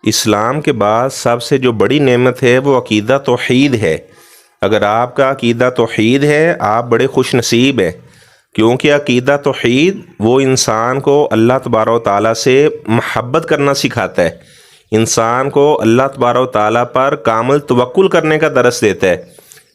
اسلام کے بعد سب سے جو بڑی نعمت ہے وہ عقیدہ توحید ہے۔ اگر آپ کا عقیدہ توحید ہے آپ بڑے خوش نصیب ہیں، کیونکہ عقیدہ توحید وہ انسان کو اللہ تبارک و تعالیٰ سے محبت کرنا سکھاتا ہے، انسان کو اللہ تبارک و تعالیٰ پر کامل توکل کرنے کا درس دیتا ہے۔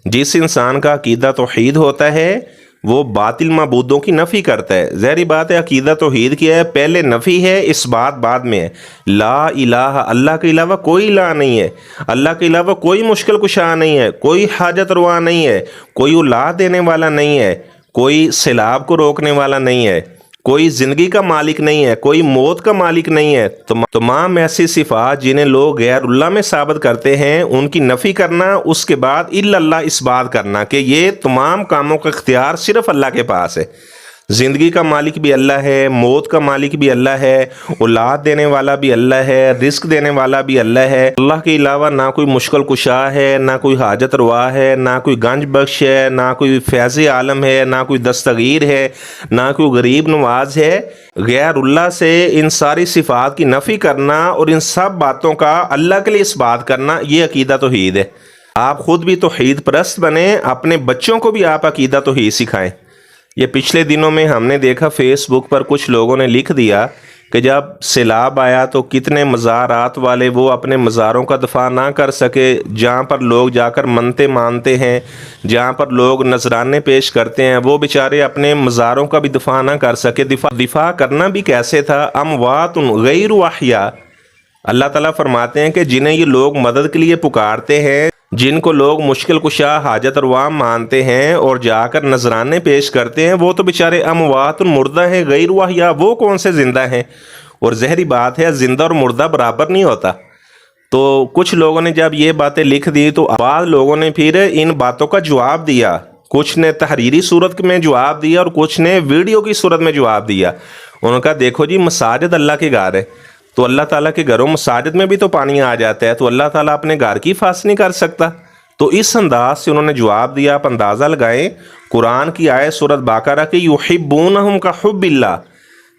جس انسان کا عقیدہ توحید ہوتا ہے وہ باطل معبودوں کی نفی کرتا ہے۔ ظاہری بات ہے عقیدہ توحید کیا ہے؟ پہلے نفی ہے، اس بات بعد میں ہے۔ لا الہ، اللہ کے علاوہ کوئی الہ نہیں ہے، اللہ کے علاوہ کوئی مشکل کشا نہیں ہے، کوئی حاجت روا نہیں ہے، کوئی اولاد دینے والا نہیں ہے، کوئی سیلاب کو روکنے والا نہیں ہے، کوئی زندگی کا مالک نہیں ہے، کوئی موت کا مالک نہیں ہے۔ تمام ایسی صفات جنہیں لوگ غیر اللہ میں ثابت کرتے ہیں ان کی نفی کرنا، اس کے بعد الا اللہ اس بات کرنا کہ یہ تمام کاموں کا اختیار صرف اللہ کے پاس ہے۔ زندگی کا مالک بھی اللہ ہے، موت کا مالک بھی اللہ ہے، اولاد دینے والا بھی اللہ ہے، رزق دینے والا بھی اللہ ہے۔ اللہ کے علاوہ نہ کوئی مشکل کشا ہے، نہ کوئی حاجت روا ہے، نہ کوئی گنج بخش ہے، نہ کوئی فیض عالم ہے، نہ کوئی دستگیر ہے، نہ کوئی غریب نواز ہے۔ غیر اللہ سے ان ساری صفات کی نفی کرنا اور ان سب باتوں کا اللہ کے لیے اس بات کرنا، یہ عقیدہ توحید ہے۔ آپ خود بھی توحید پرست بنیں، اپنے بچوں کو بھی آپ عقیدہ توحید سکھائیں۔ یہ پچھلے دنوں میں ہم نے دیکھا فیس بک پر کچھ لوگوں نے لکھ دیا کہ جب سیلاب آیا تو کتنے مزارات والے وہ اپنے مزاروں کا دفاع نہ کر سکے، جہاں پر لوگ جا کر منتیں مانتے ہیں، جہاں پر لوگ نذرانے پیش کرتے ہیں، وہ بیچارے اپنے مزاروں کا بھی دفاع نہ کر سکے۔ دفاع کرنا بھی کیسے تھا؟ اموات غیر احیاء۔ اللہ تعالیٰ فرماتے ہیں کہ جنہیں یہ لوگ مدد کے لیے پکارتے ہیں، جن کو لوگ مشکل کشا حاجت روا مانتے ہیں اور جا کر نذرانے پیش کرتے ہیں، وہ تو بیچارے اموات مردہ ہیں غیر احیاء، وہ کون سے زندہ ہیں؟ اور ظاہری بات ہے زندہ اور مردہ برابر نہیں ہوتا۔ تو کچھ لوگوں نے جب یہ باتیں لکھ دی تو بعض لوگوں نے پھر ان باتوں کا جواب دیا، کچھ نے تحریری صورت میں جواب دیا اور کچھ نے ویڈیو کی صورت میں جواب دیا۔ انہوں نے کہا دیکھو جی، مساجد اللہ کے گھر ہے، تو اللہ تعالیٰ کے گھروں مساجد میں بھی تو پانی آ جاتا ہے، تو اللہ تعالیٰ اپنے گھر کی حفاظت نہیں کر سکتا؟ تو اس انداز سے انہوں نے جواب دیا۔ آپ اندازہ لگائیں قرآن کی آیت سورۃ بقرہ کہ یحبونہم کحب اللہ،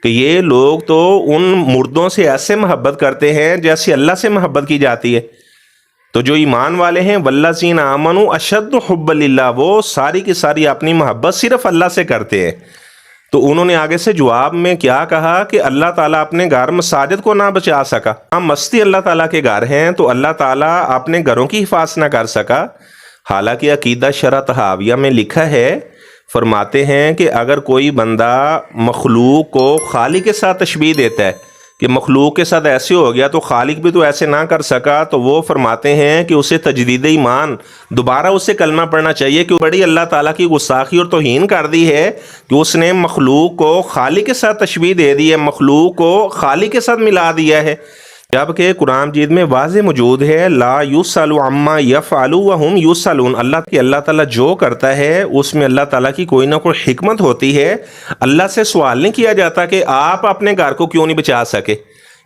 کہ یہ لوگ تو ان مردوں سے ایسے محبت کرتے ہیں جیسے اللہ سے محبت کی جاتی ہے۔ تو جو ایمان والے ہیں والذین آمنوا اشد حبا للہ، وہ ساری کی ساری اپنی محبت صرف اللہ سے کرتے ہیں۔ تو انہوں نے آگے سے جواب میں کیا کہا کہ اللہ تعالیٰ اپنے گھر مساجد کو نہ بچا سکا، ہم مستی اللہ تعالیٰ کے گھر ہیں تو اللہ تعالیٰ اپنے گھروں کی حفاظت نہ کر سکا۔ حالانکہ عقیدہ شرح طحاویہ میں لکھا ہے، فرماتے ہیں کہ اگر کوئی بندہ مخلوق کو خالق کے ساتھ تشبیہ دیتا ہے کہ مخلوق کے ساتھ ایسے ہو گیا تو خالق بھی تو ایسے نہ کر سکا، تو وہ فرماتے ہیں کہ اسے تجدید ایمان، دوبارہ اسے کلمہ پڑھنا چاہیے کہ بڑی اللہ تعالیٰ کی گستاخی اور توہین کر دی ہے کہ اس نے مخلوق کو خالق کے ساتھ تشبیہ دے دی ہے، مخلوق کو خالق کے ساتھ ملا دیا ہے، جبکہ قرآن مجید میں واضح موجود ہے لا یسأل عما یفعل وہم یسألون، اللہ تعالیٰ جو کرتا ہے اس میں اللہ تعالیٰ کی کوئی نہ کوئی حکمت ہوتی ہے۔ اللہ سے سوال نہیں کیا جاتا کہ آپ اپنے گھر کو کیوں نہیں بچا سکے،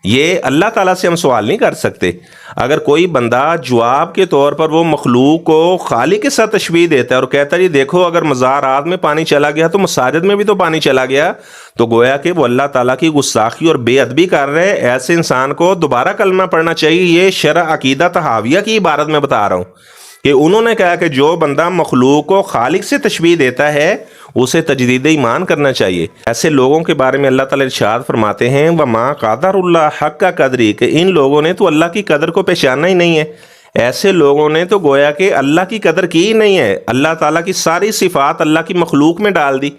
یہ اللہ تعالیٰ سے ہم سوال نہیں کر سکتے۔ اگر کوئی بندہ جواب کے طور پر وہ مخلوق کو خالق کے ساتھ تشبیہ دیتا ہے اور کہتا ہے جی دیکھو اگر مزارات میں پانی چلا گیا تو مساجد میں بھی تو پانی چلا گیا، تو گویا کہ وہ اللہ تعالیٰ کی گستاخی اور بے ادبی کر رہے ہیں۔ ایسے انسان کو دوبارہ کلمہ پڑھنا چاہیے۔ یہ شرح عقیدہ طحاویہ کی عبارت میں بتا رہا ہوں کہ انہوں نے کہا کہ جو بندہ مخلوق کو خالق سے تشبیہ دیتا ہے اسے تجدید ایمان کرنا چاہیے۔ ایسے لوگوں کے بارے میں اللہ تعالیٰ ارشاد فرماتے ہیں وَمَا قَدَرُ اللَّهَ حَقَّ قَدْرِهِ، کہ ان لوگوں نے تو اللہ کی قدر کو پہچانا ہی نہیں ہے۔ ایسے لوگوں نے تو گویا کہ اللہ کی قدر کی ہی نہیں ہے، اللہ تعالیٰ کی ساری صفات اللہ کی مخلوق میں ڈال دی۔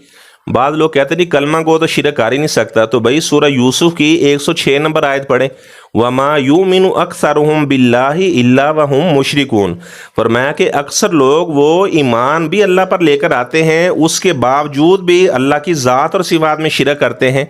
بعض لوگ کہتے ہیں کلمہ گو تو شرک کر ہی نہیں سکتا، تو بھائی سورہ یوسف کی 106 نمبر آیت پڑھیں وَمَا يُؤْمِنُ أَكْثَرُهُمْ بِاللَّهِ إِلَّا وَهُمْ مُشْرِكُونَ، فرمایا کہ اکثر لوگ وہ ایمان بھی اللہ پر لے کر آتے ہیں اس کے باوجود بھی اللہ کی ذات اور صفات میں شرک کرتے ہیں۔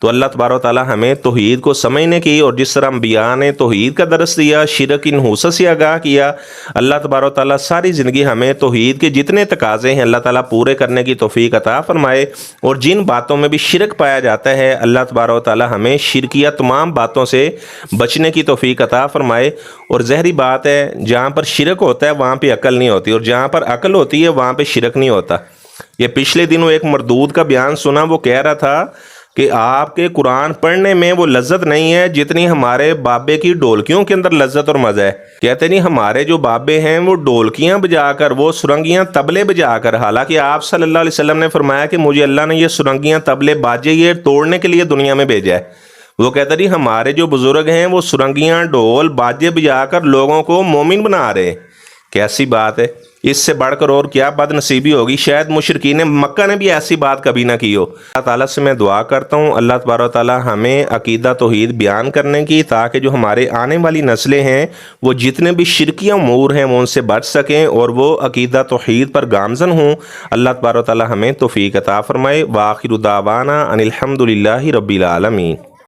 تو اللہ تبارک و تعالیٰ ہمیں توحید کو سمجھنے کی، اور جس طرح انبیاء نے توحید کا درس دیا، شرک کی نحوست سے آگاہ کیا، اللہ تبارک و تعالیٰ ساری زندگی ہمیں توحید کے جتنے تقاضے ہیں اللہ تعالیٰ پورے کرنے کی توفیق عطا فرمائے، اور جن باتوں میں بھی شرک پایا جاتا ہے اللہ تبارک و تعالیٰ ہمیں شرکیہ تمام باتوں سے بچنے کی توفیق عطا فرمائے۔ اور ظاہری بات ہے جہاں پر شرک ہوتا ہے وہاں پہ عقل نہیں ہوتی، اور جہاں پر عقل ہوتی ہے وہاں پہ شرک نہیں ہوتا۔ یہ پچھلے دنوں ایک مردود کا بیان سنا، وہ کہہ رہا تھا کہ آپ کے قرآن پڑھنے میں وہ لذت نہیں ہے جتنی ہمارے بابے کی ڈولکیوں کے اندر لذت اور مزہ ہے۔ کہتے نہیں ہمارے جو بابے ہیں وہ ڈولکیاں بجا کر، وہ سرنگیاں طبلے بجا کر، حالانکہ آپ صلی اللہ علیہ وسلم نے فرمایا کہ مجھے اللہ نے یہ سرنگیاں طبلے باجے یہ توڑنے کے لیے دنیا میں بھیجا ہے۔ وہ کہتا نہیں ہمارے جو بزرگ ہیں وہ سرنگیاں ڈول باجے بجا کر لوگوں کو مومن بنا رہے ہیں۔ کیسی بات ہے، اس سے بڑھ کر اور کیا بد نصیبی ہوگی، شاید مشرکین مکہ نے بھی ایسی بات کبھی نہ کی ہو۔ اللہ تعالیٰ سے میں دعا کرتا ہوں اللہ تبارک و تعالیٰ ہمیں عقیدہ توحید بیان کرنے کی، تاکہ جو ہمارے آنے والی نسلیں ہیں وہ جتنے بھی شرکیہ امور ہیں وہ ان سے بچ سکیں اور وہ عقیدہ توحید پر گامزن ہوں۔ اللہ تبارک و تعالیٰ ہمیں توفیق عطا فرمائے۔ وآخر دعوانا ان الحمد للہ رب العالمین۔